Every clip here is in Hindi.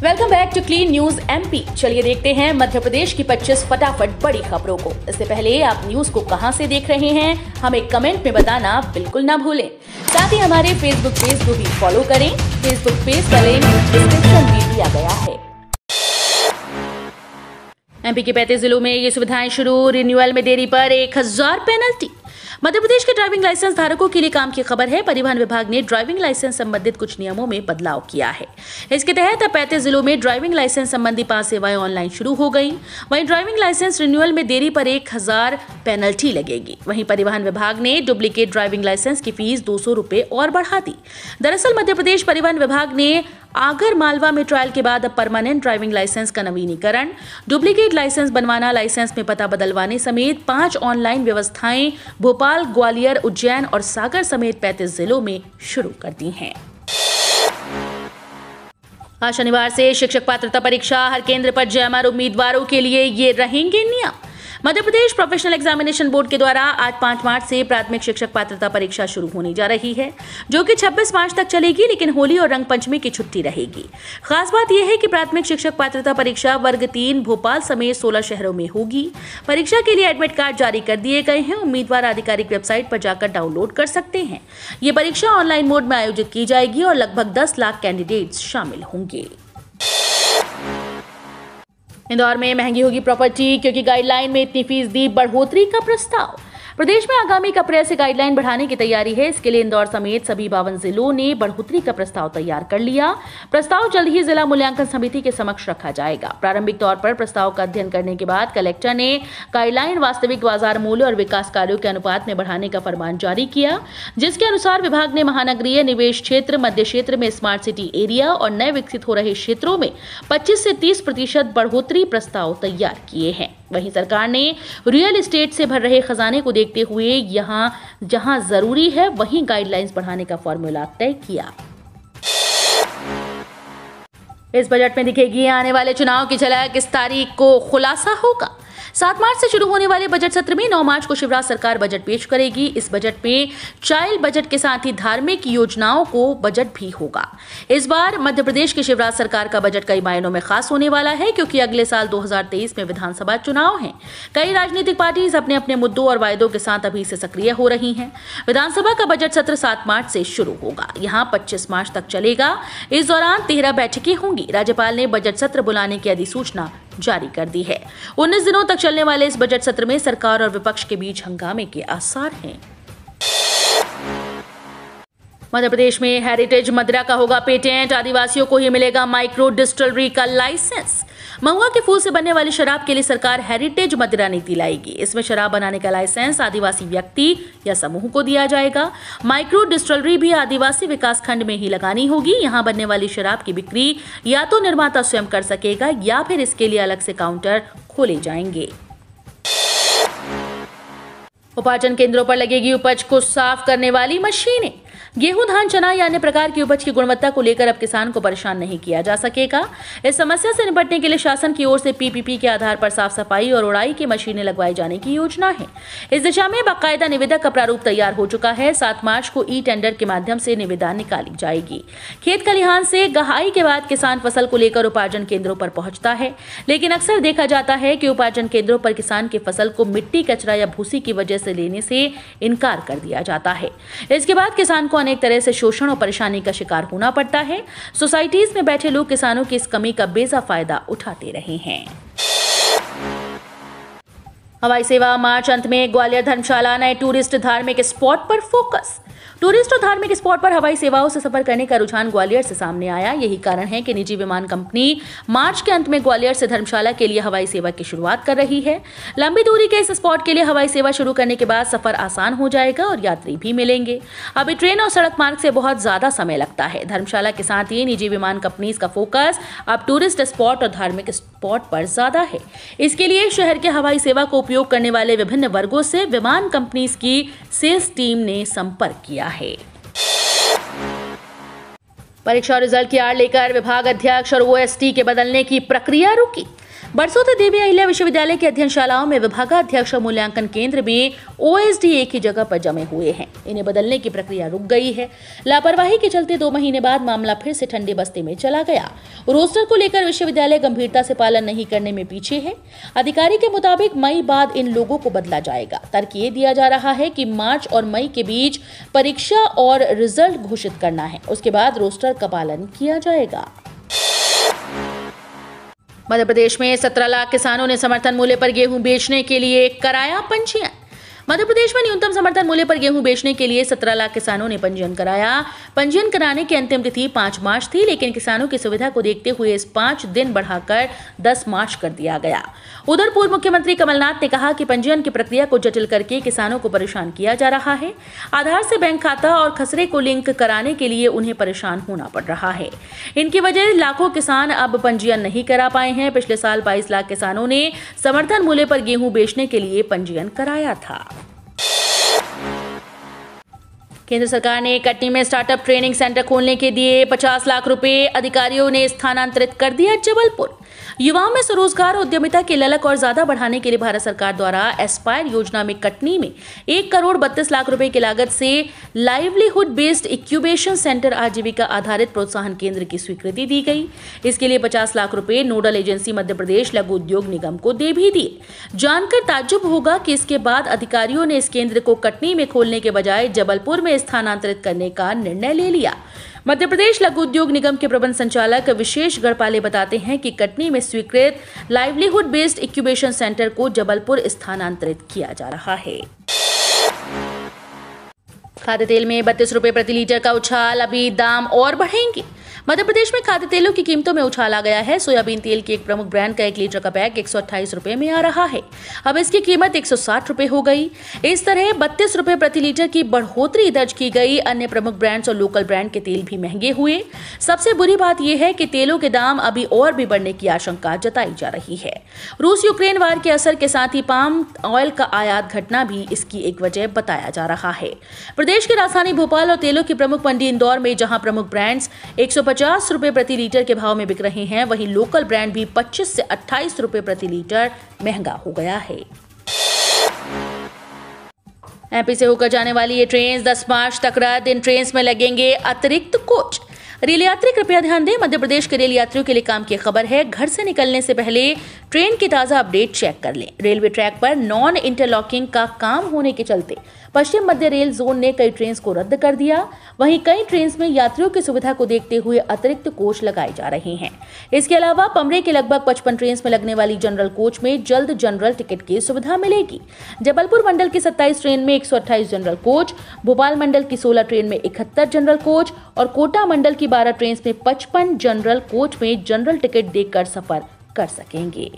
Welcome back to clean news MP. चलिए देखते हैं मध्य प्रदेश की 25 फटाफट बड़ी खबरों को। इससे पहले आप न्यूज को कहां से देख रहे हैं हमें कमेंट में बताना बिल्कुल ना भूलें। साथ ही हमारे फेसबुक पेज को भी फॉलो करें। फेसबुक पेज का लिंक डिस्क्रिप्शन में दिया गया है। एमपी के 35 जिलों में ये सुविधाएं शुरू। रिन्यूअल में देरी पर 1000 पेनल्टी। मध्य प्रदेश के ड्राइविंग लाइसेंस धारकों के लिए काम की खबर है। परिवहन विभाग ने ड्राइविंग लाइसेंस संबंधित कुछ नियमों में बदलाव किया है। इसके तहत अब 35 जिलों में ड्राइविंग लाइसेंस संबंधी 5 सेवाएं ऑनलाइन शुरू हो गई। वहीं ड्राइविंग लाइसेंस रिन्यूअल में देरी पर 1000 पेनल्टी लगेगी। वहीं परिवहन विभाग ने डुप्लीकेट ड्राइविंग लाइसेंस की फीस 200 रुपए और बढ़ा दी। दरअसल मध्य प्रदेश परिवहन विभाग ने आगर मालवा में ट्रायल के बाद अब परमानेंट ड्राइविंग लाइसेंस का नवीनीकरण, डुप्लीकेट लाइसेंस बनवाना, लाइसेंस में पता बदलवाने समेत 5 ऑनलाइन व्यवस्थाएं भोपाल, ग्वालियर, उज्जैन और सागर समेत 35 जिलों में शुरू कर दी हैं। आज शनिवार से शिक्षक पात्रता परीक्षा। हर केंद्र पर जयमार उम्मीदवारों के लिए ये रहेंगे नियम। Madhya Pradesh professional examination board के द्वारा आज 5 मार्च से प्राथमिक शिक्षक पात्रता परीक्षा शुरू होने जा रही है, जो कि 26 मार्च तक चलेगी, लेकिन होली और रंग पंचमी की छुट्टी रहेगी। खास बात यह है कि प्राथमिक शिक्षक पात्रता परीक्षा वर्ग 3 भोपाल समेत 16 शहरों में होगी। परीक्षा के लिए एडमिट कार्ड जारी कर दिए गए हैं। उम्मीदवार आधिकारिक वेबसाइट पर जाकर डाउनलोड कर सकते हैं। ये परीक्षा ऑनलाइन मोड में आयोजित की जाएगी और लगभग 10 लाख कैंडिडेट्स शामिल होंगे। इंदौर में महंगी होगी प्रॉपर्टी, क्योंकि गाइडलाइन में इतनी फीसदी बढ़ोतरी का प्रस्ताव। प्रदेश में आगामी 1 अप्रैल से गाइडलाइन बढ़ाने की तैयारी है। इसके लिए इंदौर समेत सभी 52 जिलों ने बढ़ोतरी का प्रस्ताव तैयार कर लिया। प्रस्ताव जल्द ही जिला मूल्यांकन समिति के समक्ष रखा जाएगा। प्रारंभिक तौर पर प्रस्ताव का अध्ययन करने के बाद कलेक्टर ने गाइडलाइन वास्तविक बाजार मूल्य और विकास कार्यों के अनुपात में बढ़ाने का फरमान जारी किया, जिसके अनुसार विभाग ने महानगरीय निवेश क्षेत्र, मध्य क्षेत्र में स्मार्ट सिटी एरिया और नए विकसित हो रहे क्षेत्रों में 25 से 30% बढ़ोतरी प्रस्ताव तैयार किए हैं। वहीं सरकार ने रियल एस्टेट से भर रहे खजाने को देखते हुए जहां जरूरी है वहीं गाइडलाइंस बढ़ाने का फॉर्मूला तय किया। इस बजट में दिखेगी आने वाले चुनाव की झलक। इस तारीख को खुलासा होगा। 7 मार्च से शुरू होने वाले बजट सत्र में 9 मार्च को शिवराज सरकार बजट पेश करेगी। इस बजट में चाइल्ड बजट के साथ ही धार्मिक योजनाओं को बजट भी होगा। इस बार मध्य प्रदेश की शिवराज सरकार का बजट कई मायनों में खास होने वाला है, क्योंकि अगले साल 2023 में विधानसभा चुनाव हैं। कई राजनीतिक पार्टीज अपने अपने मुद्दों और वायदों के साथ अभी से सक्रिय हो रही हैं। विधानसभा का बजट सत्र 7 मार्च से शुरू होगा। यहाँ 25 मार्च तक चलेगा। इस दौरान 13 बैठकें होंगी। राज्यपाल ने बजट सत्र बुलाने की अधिसूचना जारी कर दी है। 19 दिनों तक चलने वाले इस बजट सत्र में सरकार और विपक्ष के बीच हंगामे के आसार हैं। मध्य प्रदेश में हेरिटेज मदिरा का होगा पेटेंट। आदिवासियों को ही मिलेगा माइक्रो डिस्टिलरी का लाइसेंस। महुआ के फूल से बनने वाली शराब के लिए सरकार हेरिटेज मदिरा नीति लाएगी। इसमें शराब बनाने का लाइसेंस आदिवासी व्यक्ति या समूह को दिया जाएगा। माइक्रो डिस्टिलरी भी आदिवासी विकास खंड में ही लगानी होगी। यहाँ बनने वाली शराब की बिक्री या तो निर्माता स्वयं कर सकेगा या फिर इसके लिए अलग से काउंटर खोले जाएंगे। उपार्जन केंद्रों पर लगेगी उपज को साफ करने वाली मशीनें। गेहूं, धान, चना या अन्य प्रकार की उपज की गुणवत्ता को लेकर अब किसान को परेशान नहीं किया जा सकेगा। इस समस्या से निपटने के लिए शासन की ओर से पीपीपी के आधार पर साफ सफाई और उड़ाई की मशीनें लगवाई जाने की योजना है। इस दिशा में बाकायदा निविदा का प्रारूप तैयार हो चुका है। 7 मार्च को ई टेंडर के माध्यम से निविदा निकाली जाएगी। खेत खलिहान से गहाई के बाद किसान फसल को लेकर उपार्जन केंद्रों पर पहुंचता है, लेकिन अक्सर देखा जाता है कि उपार्जन केंद्रों पर किसान की फसल को मिट्टी, कचरा या भूसी की वजह से लेने से इनकार कर दिया जाता है। इसके बाद किसान को अनेक तरह से शोषण और परेशानी का शिकार होना पड़ता है। सोसाइटीज में बैठे लोग किसानों की इस कमी का बेजा फायदा उठाते रहे हैं। हवाई सेवा। मार्च अंत में ग्वालियर, धर्मशाला, नए टूरिस्ट धार्मिक स्पॉट पर फोकस। टूरिस्ट और धार्मिक स्पॉट पर हवाई सेवाओं से सफर करने का रुझान ग्वालियर से सामने आया। यही कारण है कि निजी विमान कंपनी मार्च के अंत में ग्वालियर से धर्मशाला के लिए हवाई सेवा की शुरुआत कर रही है। लंबी दूरी के इस स्पॉट के लिए हवाई सेवा शुरू करने के बाद सफर आसान हो जाएगा और यात्री भी मिलेंगे। अभी ट्रेन और सड़क मार्ग से बहुत ज्यादा समय लगता है। धर्मशाला के साथ ही निजी विमान कंपनीज का फोकस अब टूरिस्ट स्पॉट और धार्मिक स्पॉट पर ज्यादा है। इसके लिए शहर के हवाई सेवा को उपयोग करने वाले विभिन्न वर्गों से विमान कंपनीज की सेल्स टीम ने संपर्क किया है। परीक्षा रिजल्ट की आड़ लेकर विभाग अध्यक्ष और ओएसडी के बदलने की प्रक्रिया रुकी। बरसों से देवी अहिल्या विश्वविद्यालय की अध्ययनशालाओं में विभागाध्यक्ष और मूल्यांकन केंद्र में ओएसडी एक ही जगह पर जमे हुए हैं। इन्हें बदलने की प्रक्रिया रुक गई है। लापरवाही के चलते 2 महीने बाद मामला फिर से ठंडे बस्ते में चला गया। रोस्टर को लेकर विश्वविद्यालय गंभीरता से पालन नहीं करने में पीछे है। अधिकारी के मुताबिक मई बाद इन लोगों को बदला जाएगा। तर्क ये दिया जा रहा है कि मार्च और मई के बीच परीक्षा और रिजल्ट घोषित करना है, उसके बाद रोस्टर का पालन किया जाएगा। मध्य प्रदेश में 17 लाख किसानों ने समर्थन मूल्य पर गेहूं बेचने के लिए कराया पंजीयन। मध्य प्रदेश में न्यूनतम समर्थन मूल्य पर गेहूं बेचने के लिए 17 लाख किसानों ने पंजीयन कराया। पंजीयन कराने की अंतिम तिथि 5 मार्च थी, लेकिन किसानों की सुविधा को देखते हुए इस 5 दिन बढ़ाकर 10 मार्च कर दिया गया। उधर पूर्व मुख्यमंत्री कमलनाथ ने कहा कि पंजीयन की प्रक्रिया को जटिल करके किसानों को परेशान किया जा रहा है। आधार से बैंक खाता और खसरे को लिंक कराने के लिए उन्हें परेशान होना पड़ रहा है। इनकी वजह लाखों किसान अब पंजीयन नहीं करा पाए हैं। पिछले साल 22 लाख किसानों ने समर्थन मूल्य पर गेहूं बेचने के लिए पंजीयन कराया था। केंद्र सरकार ने कटनी में स्टार्टअप ट्रेनिंग सेंटर खोलने के दिए 50 लाख रुपए। अधिकारियों ने स्थानांतरित कर दिया जबलपुर। युवाओं में स्वरोजगार और उद्यमिता की ललक और ज्यादा बढ़ाने के लिए भारत सरकार द्वारा एस्पायर योजना में कटनी में 1 करोड़ 32 लाख रुपए की लागत से लाइवलीहुड बेस्ड इंक्यूबेशन सेंटर आजीविका आधारित प्रोत्साहन केंद्र की स्वीकृति दी गई। इसके लिए 50 लाख रुपए नोडल एजेंसी मध्य प्रदेश लघु उद्योग निगम को दे भी दिए। जानकर ताज्जुब होगा कि इसके बाद अधिकारियों ने इस केंद्र को कटनी में खोलने के बजाय जबलपुर में स्थानांतरित करने का निर्णय ले लिया। मध्य प्रदेश लघु उद्योग निगम के प्रबंध संचालक विशेष गढ़पाले बताते हैं कि कटनी में स्वीकृत लाइवलीहुड बेस्ड इंक्यूबेशन सेंटर को जबलपुर स्थानांतरित किया जा रहा है। खाद्य तेल में 32 रुपए प्रति लीटर का उछाल, अभी दाम और बढ़ेंगे। मध्य प्रदेश में खाद्य तेलों की कीमतों में उछाल आ गया है। सोयाबीन तेल के एक प्रमुख ब्रांड का 1 लीटर का पैक 128 रुपए में आ रहा है। अब इसकी कीमत 160 रुपए हो गई। इस तरह 32 रुपए प्रति लीटर की बढ़ोतरी दर्ज की गई। अन्य प्रमुख ब्रांड्स और लोकल ब्रांड के तेल भी महंगे हुए। सबसे बुरी बात यह है कि तेलों के दाम अभी और भी बढ़ने की आशंका जताई जा रही है। रूस यूक्रेन वार के असर के साथ ही पाम ऑयल का आयात घटना भी इसकी एक वजह बताया जा रहा है। प्रदेश की राजधानी भोपाल और तेलों की प्रमुख मंडी इंदौर में जहां प्रमुख ब्रांड्स 150 रुपए प्रति लीटर के भाव में बिक रहे हैं, वहीं लोकल ब्रांड भी 25 से 28 रुपए प्रति लीटर महंगा हो गया है। एमपी से होकर जाने वाली ये ट्रेन 10 मार्च तक रद्द। इन ट्रेन में लगेंगे अतिरिक्त कोच। रेल यात्री कृपया ध्यान दें, मध्य प्रदेश के रेल यात्रियों के लिए काम की खबर है। घर से निकलने से पहले ट्रेन की ताजा अपडेट चेक कर लें। रेलवे ट्रैक पर नॉन इंटरलॉकिंग का काम होने के चलते पश्चिम मध्य रेल जोन ने कई ट्रेन को रद्द कर दिया। वहीं कई ट्रेन में यात्रियों की सुविधा को देखते हुए अतिरिक्त कोच लगाए जा रहे हैं। इसके अलावा पमरे के लगभग 55 ट्रेन में लगने वाली जनरल कोच में जल्द जनरल टिकट की सुविधा मिलेगी। जबलपुर मंडल की 27 ट्रेन में 128 जनरल कोच, भोपाल मंडल की 16 ट्रेन में 71 जनरल कोच और कोटा मंडल की 12 ट्रेन में 55 जनरल कोच में जनरल टिकट देकर सफर कर सकेंगे।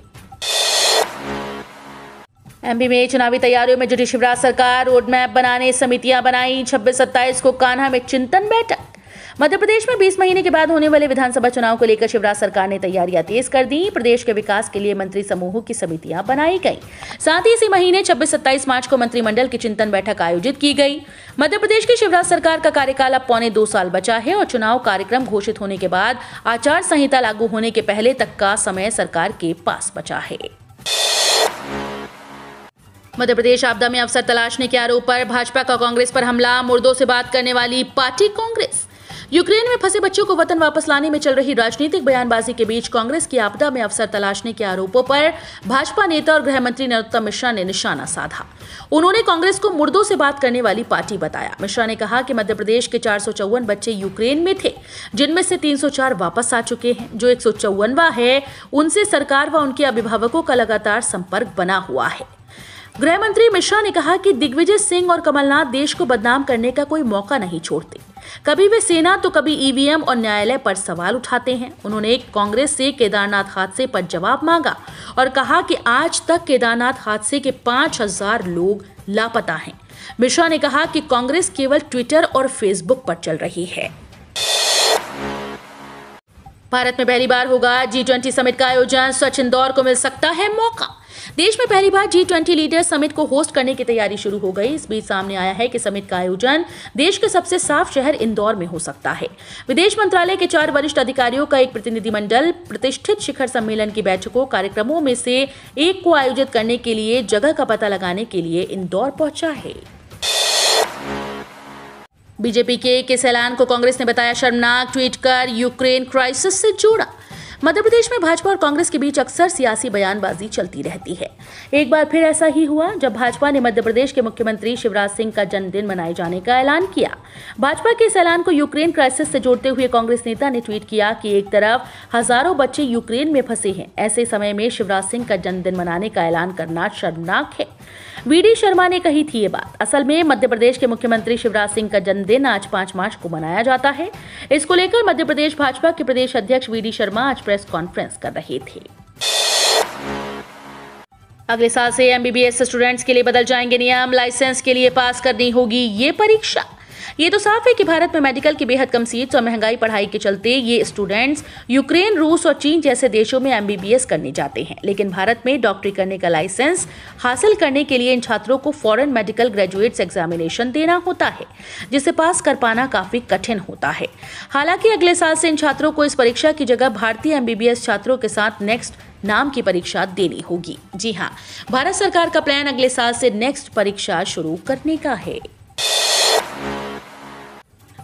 एमपी में चुनावी तैयारियों में जुटी शिवराज सरकार। रोड मैप बनाने समितियां बनाई। 26-27 को कान्हा में चिंतन बैठक। मध्य प्रदेश में 20 महीने के बाद होने वाले विधानसभा चुनाव को लेकर शिवराज सरकार ने तैयारियां तेज कर दी। प्रदेश के विकास के लिए मंत्री समूहों की समितियां बनाई गई। साथ ही इसी महीने 26-27 मार्च को मंत्रिमंडल की चिंतन बैठक आयोजित की गई। मध्य प्रदेश की शिवराज सरकार का कार्यकाल अब पौने 2 साल बचा है और चुनाव कार्यक्रम घोषित होने के बाद आचार संहिता लागू होने के पहले तक का समय सरकार के पास बचा है। मध्य प्रदेश आपदा में अफसर तलाशने के आरोप पर भाजपा का कांग्रेस पर हमला। मुर्दों से बात करने वाली पार्टी कांग्रेस। यूक्रेन में फंसे बच्चों को वतन वापस लाने में चल रही राजनीतिक बयानबाजी के बीच कांग्रेस की आपदा में अफसर तलाशने के आरोपों पर भाजपा नेता और गृह मंत्री नरोत्तम मिश्रा ने निशाना साधा। उन्होंने कांग्रेस को मुर्दों से बात करने वाली पार्टी बताया। मिश्रा ने कहा कि मध्य प्रदेश के 454 बच्चे यूक्रेन में थे, जिनमें से 304 वापस आ चुके हैं। जो 154वां है, उनसे सरकार व उनके अभिभावकों का लगातार संपर्क बना हुआ है। गृह मंत्री मिश्रा ने कहा कि दिग्विजय सिंह और कमलनाथ देश को बदनाम करने का कोई मौका नहीं छोड़ते। कभी वे सेना तो कभी ईवीएम और न्यायालय पर सवाल उठाते हैं। उन्होंने कांग्रेस से केदारनाथ हादसे पर जवाब मांगा और कहा कि आज तक केदारनाथ हादसे के 5000 लोग लापता हैं। मिश्रा ने कहा कि कांग्रेस केवल ट्विटर और फेसबुक पर चल रही है। भारत में पहली बार होगा G20 समिट का आयोजन। स्वच्छ इंदौर को मिल सकता है मौका। देश में पहली बार G20 लीडर समिट को होस्ट करने की तैयारी शुरू हो गई। इस बीच सामने आया है कि समिट का आयोजन देश के सबसे साफ शहर इंदौर में हो सकता है। विदेश मंत्रालय के 4 वरिष्ठ अधिकारियों का एक प्रतिनिधिमंडल प्रतिष्ठित शिखर सम्मेलन की बैठकों कार्यक्रमों में से एक को आयोजित करने के लिए जगह का पता लगाने के लिए इंदौर पहुंचा है। बीजेपी के इस ऐलान को कांग्रेस ने बताया शर्मनाक, ट्वीट कर यूक्रेन क्राइसिस से जोड़ा। मध्य प्रदेश में भाजपा और कांग्रेस के बीच अक्सर सियासी बयानबाजी चलती रहती है। एक बार फिर ऐसा ही हुआ जब भाजपा ने मध्य प्रदेश के मुख्यमंत्री शिवराज सिंह का जन्मदिन मनाए जाने का ऐलान किया। भाजपा के इस ऐलान को यूक्रेन क्राइसिस से जोड़ते हुए कांग्रेस नेता ने ट्वीट किया कि एक तरफ हजारों बच्चे यूक्रेन में फंसे हैं, ऐसे समय में शिवराज सिंह का जन्मदिन मनाने का ऐलान करना शर्मनाक है। वीडी शर्मा ने कही थी ये बात। असल में मध्य प्रदेश के मुख्यमंत्री शिवराज सिंह का जन्मदिन आज 5 मार्च को मनाया जाता है। इसको लेकर मध्य प्रदेश भाजपा के प्रदेश अध्यक्ष वीडी शर्मा आज प्रेस कॉन्फ्रेंस कर रहे थे। अगले साल से एमबीबीएस स्टूडेंट्स के लिए बदल जाएंगे नियम। लाइसेंस के लिए पास करनी होगी ये परीक्षा। ये तो साफ है कि भारत में मेडिकल की बेहद कम सीट्स और महंगाई पढ़ाई के चलते ये स्टूडेंट्स यूक्रेन, रूस और चीन जैसे देशों में एमबीबीएस करने जाते हैं। लेकिन भारत में डॉक्टरी करने का लाइसेंस हासिल करने के लिए इन छात्रों को फॉरेन मेडिकल ग्रेजुएट्स एग्जामिनेशन देना होता है, जिसे पास कर पाना काफी कठिन होता है। हालांकि अगले साल से इन छात्रों को इस परीक्षा की जगह भारतीय एमबीबीएस छात्रों के साथ नेक्स्ट नाम की परीक्षा देनी होगी। जी हाँ, भारत सरकार का प्लान अगले साल से नेक्स्ट परीक्षा शुरू करने का है।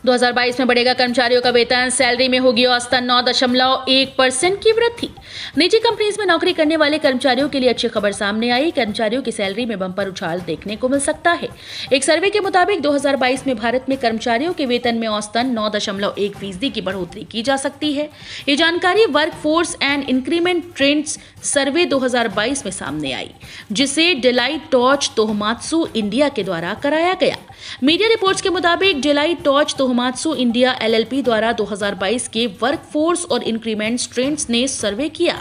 2022 में बढ़ेगा कर्मचारियों का वेतन। सैलरी में होगी औसतन 9.1% की वृद्धि। निजी कंपनीज में नौकरी करने वाले कर्मचारियों के लिए अच्छी खबर सामने आई। कर्मचारियों की सैलरी में बम्पर उछाल देखने को मिल सकता है। एक सर्वे के मुताबिक 2022 में भारत में कर्मचारियों के वेतन में औसतन 9.1% की बढ़ोतरी की जा सकती है। ये जानकारी work force and increment trends survey 2022 में सामने आई, जिसे डेलाइट टॉर्च तोहमात्सु इंडिया के द्वारा कराया गया। मीडिया रिपोर्ट्स के मुताबिक डेलाइट टॉर्च तोहमात्सु इंडिया LLP द्वारा 2022 के वर्कफोर्स और इंक्रीमेंट्स ट्रेंड्स ने सर्वे किया,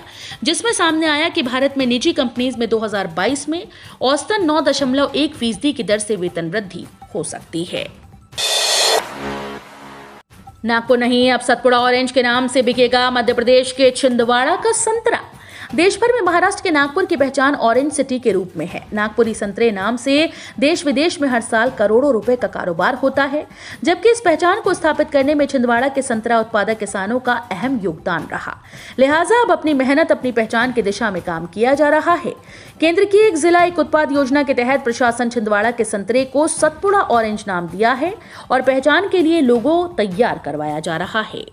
जिसमें सामने आया कि भारत में निजी कंपनीज में 2022 में औसतन 9.1% की दर से वेतन वृद्धि हो सकती है। नागपुर नहीं, अब सतपुड़ा ऑरेंज के नाम से बिकेगा मध्य प्रदेश के छिंदवाड़ा का संतरा। देश भर में महाराष्ट्र के नागपुर की पहचान ऑरेंज सिटी के रूप में है। नागपुरी संतरे नाम से देश विदेश में हर साल करोड़ों रुपए का कारोबार होता है, जबकि इस पहचान को स्थापित करने में छिंदवाड़ा के संतरा उत्पादक किसानों का अहम योगदान रहा। लिहाजा अब अपनी मेहनत, अपनी पहचान की दिशा में काम किया जा रहा है। केंद्र की एक जिला एक उत्पाद योजना के तहत प्रशासन छिंदवाड़ा के संतरे को सतपुड़ा ऑरेंज नाम दिया है और पहचान के लिए लोगो तैयार करवाया जा रहा है।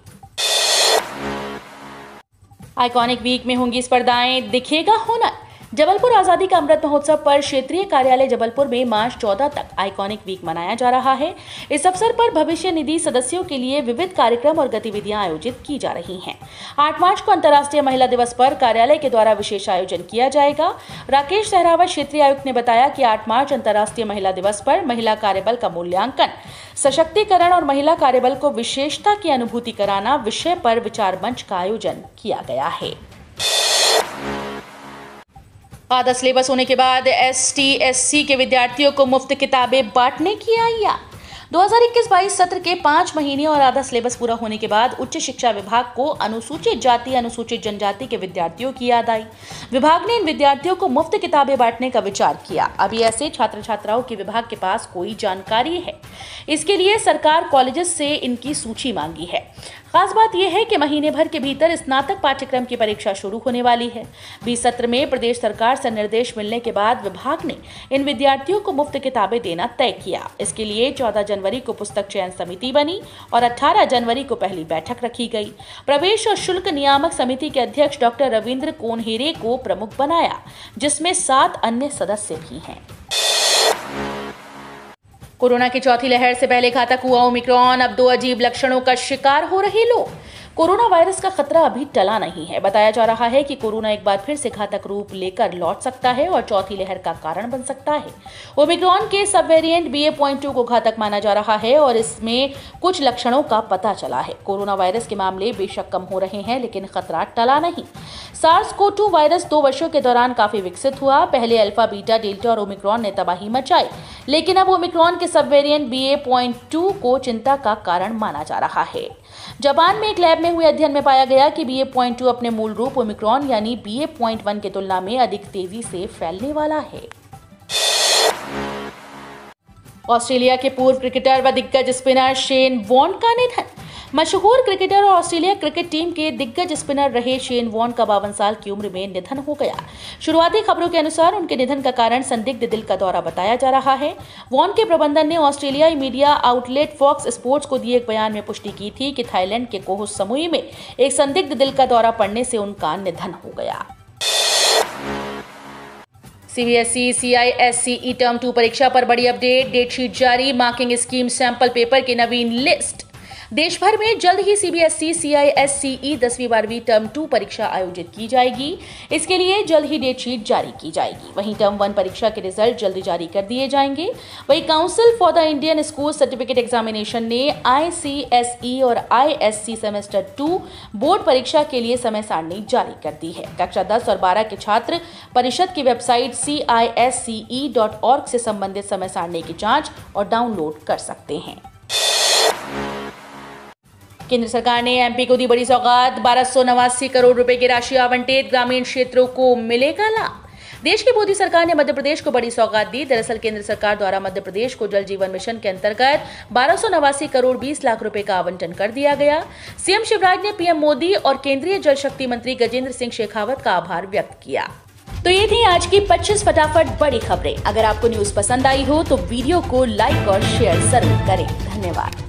आइकॉनिक वीक में होंगी स्पर्धाएं, दिखेगा हुनर। जबलपुर आजादी का अमृत महोत्सव पर क्षेत्रीय कार्यालय जबलपुर में मार्च 14 तक आइकॉनिक वीक मनाया जा रहा है। इस अवसर पर भविष्य निधि सदस्यों के लिए विविध कार्यक्रम और गतिविधियां आयोजित की जा रही हैं। 8 मार्च को अंतर्राष्ट्रीय महिला दिवस पर कार्यालय के द्वारा विशेष आयोजन किया जाएगा। राकेश सहरावत क्षेत्रीय आयुक्त ने बताया कि 8 मार्च अंतर्राष्ट्रीय महिला दिवस पर महिला कार्यबल का मूल्यांकन, सशक्तिकरण और महिला कार्यबल को विशेषता की अनुभूति कराना विषय पर विचार मंच का आयोजन किया गया है। आधा सिलेबस होने के बाद ST/SC के विद्यार्थियों को मुफ्त किताबें बांटने की आई याद। 2021-22 सत्र के 5 महीने और आधा सिलेबस पूरा होने के बाद उच्च शिक्षा विभाग को अनुसूचित जाति, अनुसूचित जनजाति के विद्यार्थियों की याद आई। विभाग ने इन विद्यार्थियों को मुफ्त किताबें बांटने का विचार किया। अभी ऐसे छात्र छात्राओं की विभाग के पास कोई जानकारी है। इसके लिए सरकार कॉलेजेस से इनकी सूची मांगी है। खास बात यह है कि महीने भर के भीतर स्नातक पाठ्यक्रम की परीक्षा शुरू होने वाली है। 20 सत्र में प्रदेश सरकार से निर्देश मिलने के बाद विभाग ने इन विद्यार्थियों को मुफ्त किताबें देना तय किया। इसके लिए 14 जनवरी को पुस्तक चयन समिति बनी और 18 जनवरी को पहली बैठक रखी गई। प्रवेश और शुल्क नियामक समिति के अध्यक्ष डॉक्टर रविंद्र कोनहेरे को प्रमुख बनाया, जिसमें 7 अन्य सदस्य भी हैं। कोरोना की चौथी लहर से पहले घातक हुआ ओमिक्रॉन, अब 2 अजीब लक्षणों का शिकार हो रहे लोग। कोरोना वायरस का खतरा अभी टला नहीं है। बताया जा रहा है कि कोरोना एक बार फिर से घातक रूप लेकर लौट सकता है और चौथी लहर का कारण बन सकता है। ओमिक्रॉन के सब वेरिएंट BA.2 को घातक माना जा रहा है और इसमें कुछ लक्षणों का पता चला है। कोरोना वायरस के मामले बेशक कम हो रहे हैं, लेकिन खतरा टला नहीं। SARS-CoV-2 वायरस 2 वर्षों के दौरान काफी विकसित हुआ। पहले अल्फा, बीटा, डेल्टा और ओमिक्रॉन ने तबाही मचाई, लेकिन अब ओमिक्रॉन के सब वेरिएंट BA.2 को चिंता का कारण माना जा रहा है। जापान में एक लैब में हुए अध्ययन में पाया गया कि BA.2 अपने मूल रूप ओमिक्रॉन यानी BA.1 की तुलना में अधिक तेजी से फैलने वाला है। ऑस्ट्रेलिया के पूर्व क्रिकेटर व दिग्गज स्पिनर शेन वॉर्न का निधन। मशहूर क्रिकेटर और ऑस्ट्रेलिया क्रिकेट टीम के दिग्गज स्पिनर रहे शेन वॉर्न का 52 साल की उम्र में निधन हो गया। शुरुआती खबरों के अनुसार उनके निधन का कारण संदिग्ध दिल का दौरा बताया जा रहा है। वॉर्न के प्रबंधन ने ऑस्ट्रेलियाई मीडिया आउटलेट फॉक्स स्पोर्ट्स को दिए एक बयान में पुष्टि की थी कि थाईलैंड के कोह समूह में एक संदिग्ध दिल का दौरा पड़ने से उनका निधन हो गया। CBSE CISCE टर्म 2 परीक्षा पर बड़ी अपडेट, डेटशीट जारी, मार्किंग स्कीम, सैंपल पेपर की नवीन लिस्ट। देश भर में जल्द ही CBSE CISCE 10वीं 12वीं टर्म 2 परीक्षा आयोजित की जाएगी। इसके लिए जल्द ही डेटशीट जारी की जाएगी। वहीं टर्म 1 परीक्षा के रिजल्ट जल्दी जारी कर दिए जाएंगे। वहीं council for the Indian school certificate examination ने ICSE और ISC सेमेस्टर 2 बोर्ड परीक्षा के लिए समय सारणी जारी कर दी है। कक्षा 10 और 12 के छात्र परिषद की वेबसाइट CISCE.org से संबंधित समय सारणी की जांच और डाउनलोड कर सकते हैं। केंद्र सरकार ने MP को दी बड़ी सौगात, 1289 करोड़ रुपए की राशि आवंटित, ग्रामीण क्षेत्रों को मिलेगा लाभ। देश की मोदी सरकार ने मध्य प्रदेश को बड़ी सौगात दी। दरअसल केंद्र सरकार द्वारा मध्य प्रदेश को जल जीवन मिशन के अंतर्गत 1289 करोड़ 20 लाख रुपए का आवंटन कर दिया गया। सीएम शिवराज ने PM मोदी और केंद्रीय जल शक्ति मंत्री गजेंद्र सिंह शेखावत का आभार व्यक्त किया। तो ये थी आज की 25 फटाफट बड़ी खबरें। अगर आपको न्यूज पसंद आई हो तो वीडियो को लाइक और शेयर जरूर करें। धन्यवाद।